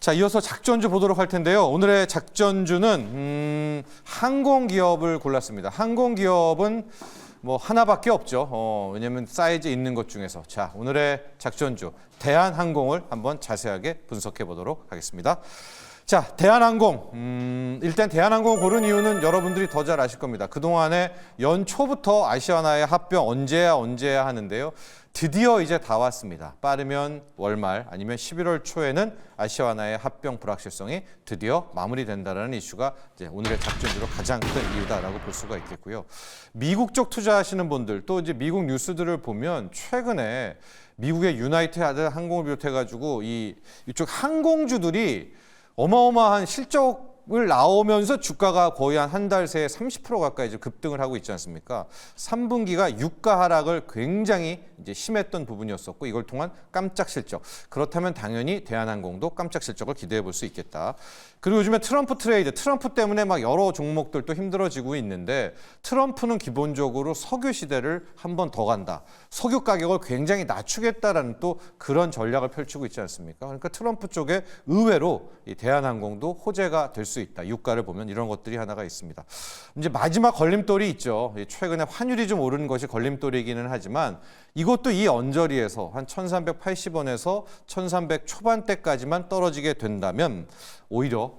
자, 이어서 작전주 보도록 할 텐데요. 오늘의 작전주는 항공기업을 골랐습니다. 항공기업은 뭐 하나밖에 없죠. 왜냐면 사이즈 있는 것 중에서. 자, 오늘의 작전주 대한항공을 한번 자세하게 분석해 보도록 하겠습니다. 자, 대한항공. 일단 대한항공을 고른 이유는 여러분들이 더 잘 아실 겁니다. 그동안에 연초부터 아시아나의 합병 언제야 하는데요. 드디어 이제 다 왔습니다. 빠르면 월말 아니면 11월 초에는 아시아나의 합병 불확실성이 드디어 마무리된다는 이슈가 이제 오늘의 작전주로 가장 큰 이유다라고 볼 수가 있겠고요. 미국 쪽 투자하시는 분들 또 이제 미국 뉴스들을 보면 최근에 미국의 유나이티드 항공을 비롯해가지고 이쪽 항공주들이 어마어마한 실적을 나오면서 주가가 거의 한 달 새에 30% 가까이 이제 급등을 하고 있지 않습니까? 3분기가 유가 하락을 굉장히 이제 심했던 부분이었었고 이걸 통한 깜짝 실적. 그렇다면 당연히 대한항공도 깜짝 실적을 기대해 볼 수 있겠다. 그리고 요즘에 트럼프 트레이드, 트럼프 때문에 막 여러 종목들도 힘들어지고 있는데 트럼프는 기본적으로 석유 시대를 한 번 더 간다. 석유 가격을 굉장히 낮추겠다라는 또 그런 전략을 펼치고 있지 않습니까? 그러니까 트럼프 쪽에 의외로 이 대한항공도 호재가 될 수 있다. 유가를 보면 이런 것들이 하나가 있습니다. 이제 마지막 걸림돌이 있죠. 최근에 환율이 좀 오른 것이 걸림돌이기는 하지만 이것도 이 언저리에서 한 1380원에서 1300 초반대까지만 떨어지게 된다면 오히려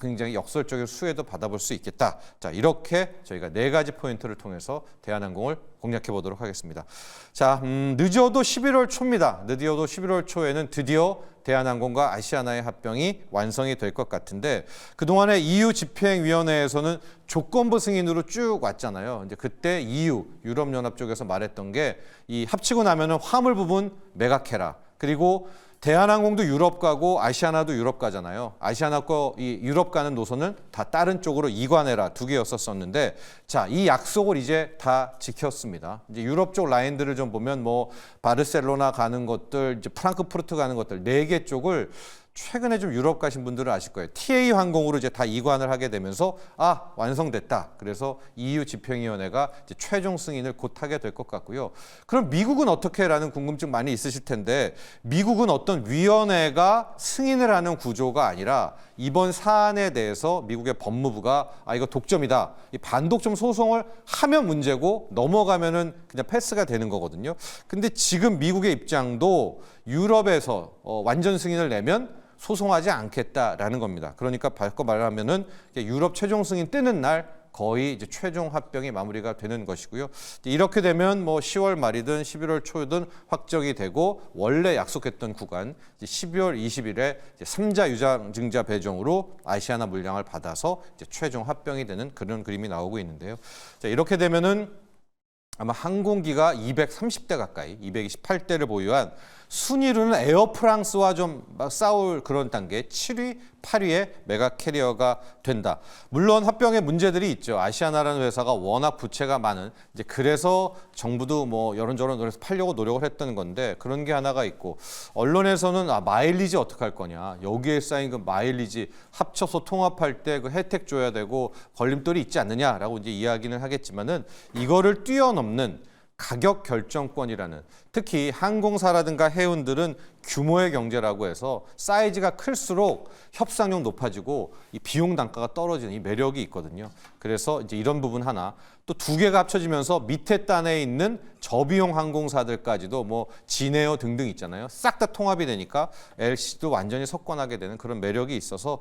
굉장히 역설적인 수혜도 받아볼 수 있겠다. 자, 이렇게 저희가 4가지 포인트를 통해서 대한항공을 공략해 보도록 하겠습니다. 자, 늦어도 11월 초입니다. 늦어도 11월 초에는 드디어 대한항공과 아시아나의 합병이 완성이 될 것 같은데 그동안에 EU 집행위원회에서는 조건부 승인으로 쭉 왔잖아요. 이제 그때 EU, 유럽연합 쪽에서 말했던 게 이 합치고 나면은 화물 부분 매각해라. 그리고 대한항공도 유럽 가고 아시아나도 유럽 가잖아요. 아시아나 거 이 유럽 가는 노선은 다 다른 쪽으로 이관해라 2개였었는데 자, 이 약속을 이제 다 지켰습니다. 이제 유럽 쪽 라인들을 좀 보면 뭐 바르셀로나 가는 것들, 이제 프랑크푸르트 가는 것들 4개 쪽을 최근에 좀 유럽 가신 분들은 아실 거예요. TA 항공으로 이제 다 이관을 하게 되면서 완성됐다. 그래서 EU 집행위원회가 이제 최종 승인을 곧 하게 될 것 같고요. 그럼 미국은 어떻게라는 궁금증 많이 있으실 텐데 미국은 어떤 위원회가 승인을 하는 구조가 아니라 이번 사안에 대해서 미국의 법무부가 이거 독점이다. 이 반독점 소송을 하면 문제고 넘어가면은 그냥 패스가 되는 거거든요. 근데 지금 미국의 입장도 유럽에서 완전 승인을 내면 소송하지 않겠다라는 겁니다. 그러니까 바꿔 말하면은 유럽 최종 승인 뜨는 날 거의 이제 최종 합병이 마무리가 되는 것이고요. 이렇게 되면 뭐 10월 말이든 11월 초든 확정이 되고 원래 약속했던 구간 12월 20일에 3자 유상증자 배정으로 아시아나 물량을 받아서 이제 최종 합병이 되는 그런 그림이 나오고 있는데요. 자, 이렇게 되면은 아마 항공기가 230대 가까이, 228대를 보유한 순위로는 에어프랑스와 좀 싸울 그런 단계 7위, 8위의 메가 캐리어가 된다. 물론 합병에 문제들이 있죠. 아시아나라는 회사가 워낙 부채가 많은 이제 그래서 정부도 뭐 여론저론 그래서 팔려고 노력을 했던 건데 그런 게 하나가 있고 언론에서는 마일리지 어떻게 할 거냐. 여기에 쌓인 그 마일리지 합쳐서 통합할 때 그 혜택 줘야 되고 걸림돌이 있지 않느냐라고 이제 이야기는 하겠지만은 이거를 뛰어넘는 가격 결정권이라는 특히 항공사라든가 해운들은 규모의 경제라고 해서 사이즈가 클수록 협상력 높아지고 이 비용 단가가 떨어지는 이 매력이 있거든요. 그래서 이제 이런 부분 하나 또 2개가 합쳐지면서 밑에 단에 있는 저비용 항공사들까지도 뭐 진에어 등등 있잖아요. 싹 다 통합이 되니까 LC도 완전히 석권하게 되는 그런 매력이 있어서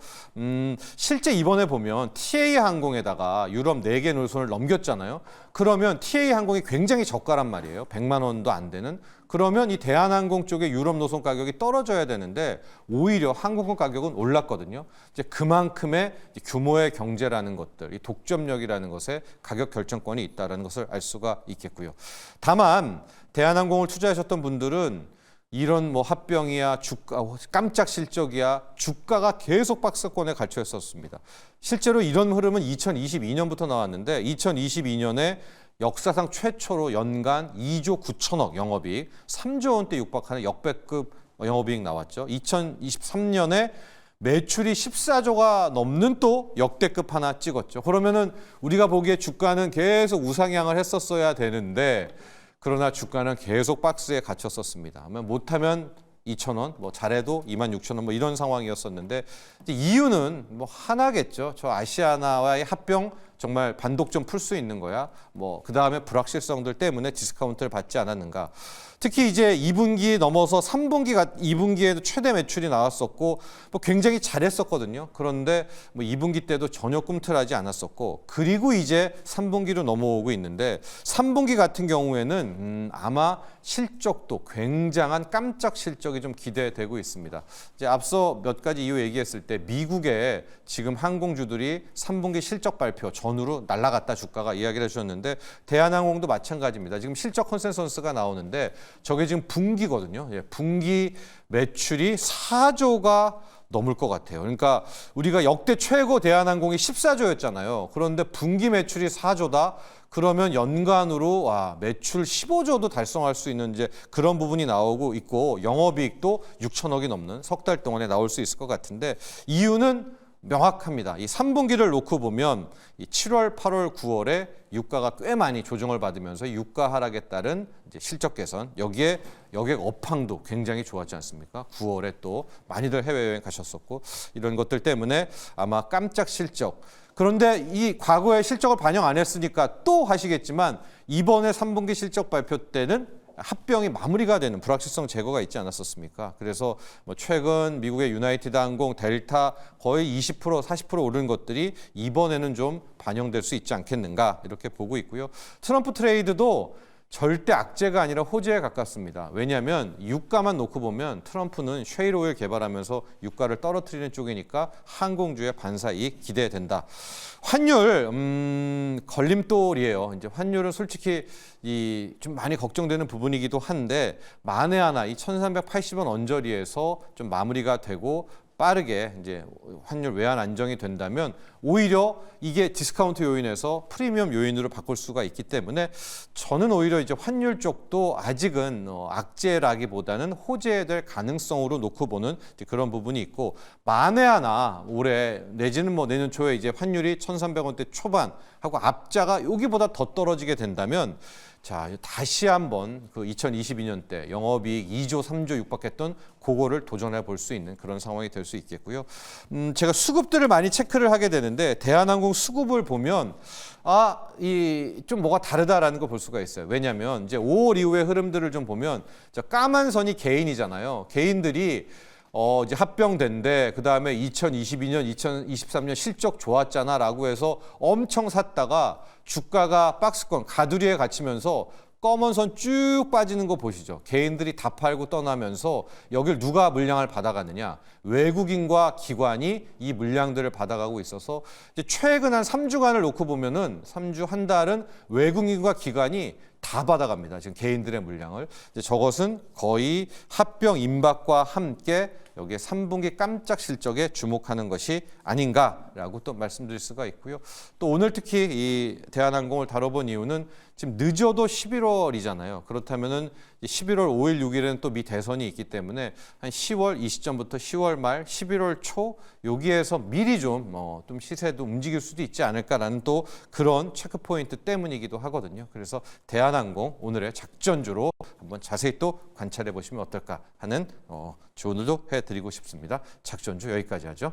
실제 이번에 보면 TA 항공에다가 유럽 4개 노선을 넘겼잖아요. 그러면 TA 항공이 굉장히 저가란 말이에요. 100만 원도 안 되는. 그러면 이 대한항공 쪽의 유럽 노선 가격이 떨어져야 되는데 오히려 항공권 가격은 올랐거든요. 이제 그만큼의 규모의 경제라는 것들, 이 독점력이라는 것에 가격 결정권이 있다는 것을 알 수가 있겠고요. 다만 대한항공을 투자하셨던 분들은 이런 뭐 합병이야, 주가, 깜짝 실적이야, 주가가 계속 박스권에 갇혀 있었습니다. 실제로 이런 흐름은 2022년부터 나왔는데 2022년에 역사상 최초로 연간 2조 9천억 영업이익, 3조 원대 육박하는 역대급 영업이익 나왔죠. 2023년에 매출이 14조가 넘는 또 역대급 하나 찍었죠. 그러면은 우리가 보기에 주가는 계속 우상향을 했었어야 되는데 그러나 주가는 계속 박스에 갇혔었습니다. 못하면 2,000원, 뭐 잘해도 26,000원 뭐 이런 상황이었었는데 이제 이유는 뭐 하나겠죠. 저 아시아나와의 합병 정말 반독점 풀 수 있는 거야. 뭐 그다음에 불확실성들 때문에 디스카운트를 받지 않았는가. 특히 이제 2분기 넘어서 2분기에도 최대 매출이 나왔었고 뭐 굉장히 잘했었거든요. 그런데 뭐 2분기 때도 전혀 꿈틀하지 않았었고 그리고 이제 3분기로 넘어오고 있는데 3분기 같은 경우에는 아마 실적도 굉장한 깜짝 실적이 좀 기대되고 있습니다. 이제 앞서 몇 가지 이유 얘기했을 때 미국의 지금 항공주들이 3분기 실적 발표 전후로 날아갔다 주가가 이야기를 해주셨는데 대한항공도 마찬가지입니다. 지금 실적 컨센서스가 나오는데 저게 지금 분기거든요. 예, 분기 매출이 4조가 넘을 것 같아요. 그러니까 우리가 역대 최고 대한항공이 14조였잖아요. 그런데 분기 매출이 4조다. 그러면 연간으로 매출 15조도 달성할 수 있는 이제 그런 부분이 나오고 있고 영업이익도 6천억이 넘는 석 달 동안에 나올 수 있을 것 같은데 이유는 명확합니다. 이 3분기를 놓고 보면 이 7월, 8월, 9월에 유가가 꽤 많이 조정을 받으면서 유가 하락에 따른 이제 실적 개선, 여기에 여객 업황도 굉장히 좋았지 않습니까? 9월에 또 많이들 해외여행 가셨었고 이런 것들 때문에 아마 깜짝 실적. 그런데 이 과거의 실적을 반영 안 했으니까 또 하시겠지만 이번에 3분기 실적 발표 때는 합병이 마무리가 되는 불확실성 제거가 있지 않았었습니까? 그래서 뭐 최근 미국의 유나이티드 항공, 델타 거의 20%, 40% 오른 것들이 이번에는 좀 반영될 수 있지 않겠는가 이렇게 보고 있고요. 트럼프 트레이드도 절대 악재가 아니라 호재에 가깝습니다. 왜냐하면 유가만 놓고 보면 트럼프는 셰일 오일 개발하면서 유가를 떨어뜨리는 쪽이니까 항공주의 반사 이익 기대된다. 환율 걸림돌이에요. 이제 환율은 솔직히 좀 많이 걱정되는 부분이기도 한데 만에 하나 이 1,380원 언저리에서 좀 마무리가 되고 빠르게 이제 환율 외환 안정이 된다면 오히려 이게 디스카운트 요인에서 프리미엄 요인으로 바꿀 수가 있기 때문에 저는 오히려 이제 환율 쪽도 아직은 악재라기보다는 호재될 가능성으로 놓고 보는 그런 부분이 있고 만에 하나 올해 내지는 뭐 내년 초에 이제 환율이 1,300원대 초반하고 앞자가 여기보다 더 떨어지게 된다면 자, 다시 한번 그 2022년 때 영업이익 2조, 3조 육박했던 그거를 도전해 볼 수 있는 그런 상황이 될 수 있겠고요. 제가 수급들을 많이 체크를 하게 되는데 대한항공 수급을 보면 이 좀 뭐가 다르다라는 걸 볼 수가 있어요. 왜냐하면 이제 5월 이후의 흐름들을 좀 보면 까만 선이 개인이잖아요. 개인들이 이제 합병된데 그다음에 2022년, 2023년 실적 좋았잖아라고 해서 엄청 샀다가 주가가 박스권 가두리에 갇히면서 검은 선 쭉 빠지는 거 보시죠. 개인들이 다 팔고 떠나면서 여길 누가 물량을 받아가느냐. 외국인과 기관이 이 물량들을 받아가고 있어서 이제 최근 한 3주간을 놓고 보면은 3주 한 달은 외국인과 기관이 다 받아갑니다. 지금 개인들의 물량을. 이제 저것은 거의 합병 임박과 함께 여기에 3분기 깜짝 실적에 주목하는 것이 아닌가라고 또 말씀드릴 수가 있고요. 또 오늘 특히 이 대한항공을 다뤄본 이유는 지금 늦어도 11월이잖아요. 그렇다면은 11월 5일, 6일에는 또 미 대선이 있기 때문에 한 10월 이 시점부터 10월 말, 11월 초 여기에서 미리 좀 시세도 움직일 수도 있지 않을까라는 또 그런 체크 포인트 때문이기도 하거든요. 그래서 대한항공 오늘의 작전주로 한번 자세히 또 관찰해 보시면 어떨까 하는 조언도 해드리고 싶습니다. 작전주 여기까지 하죠.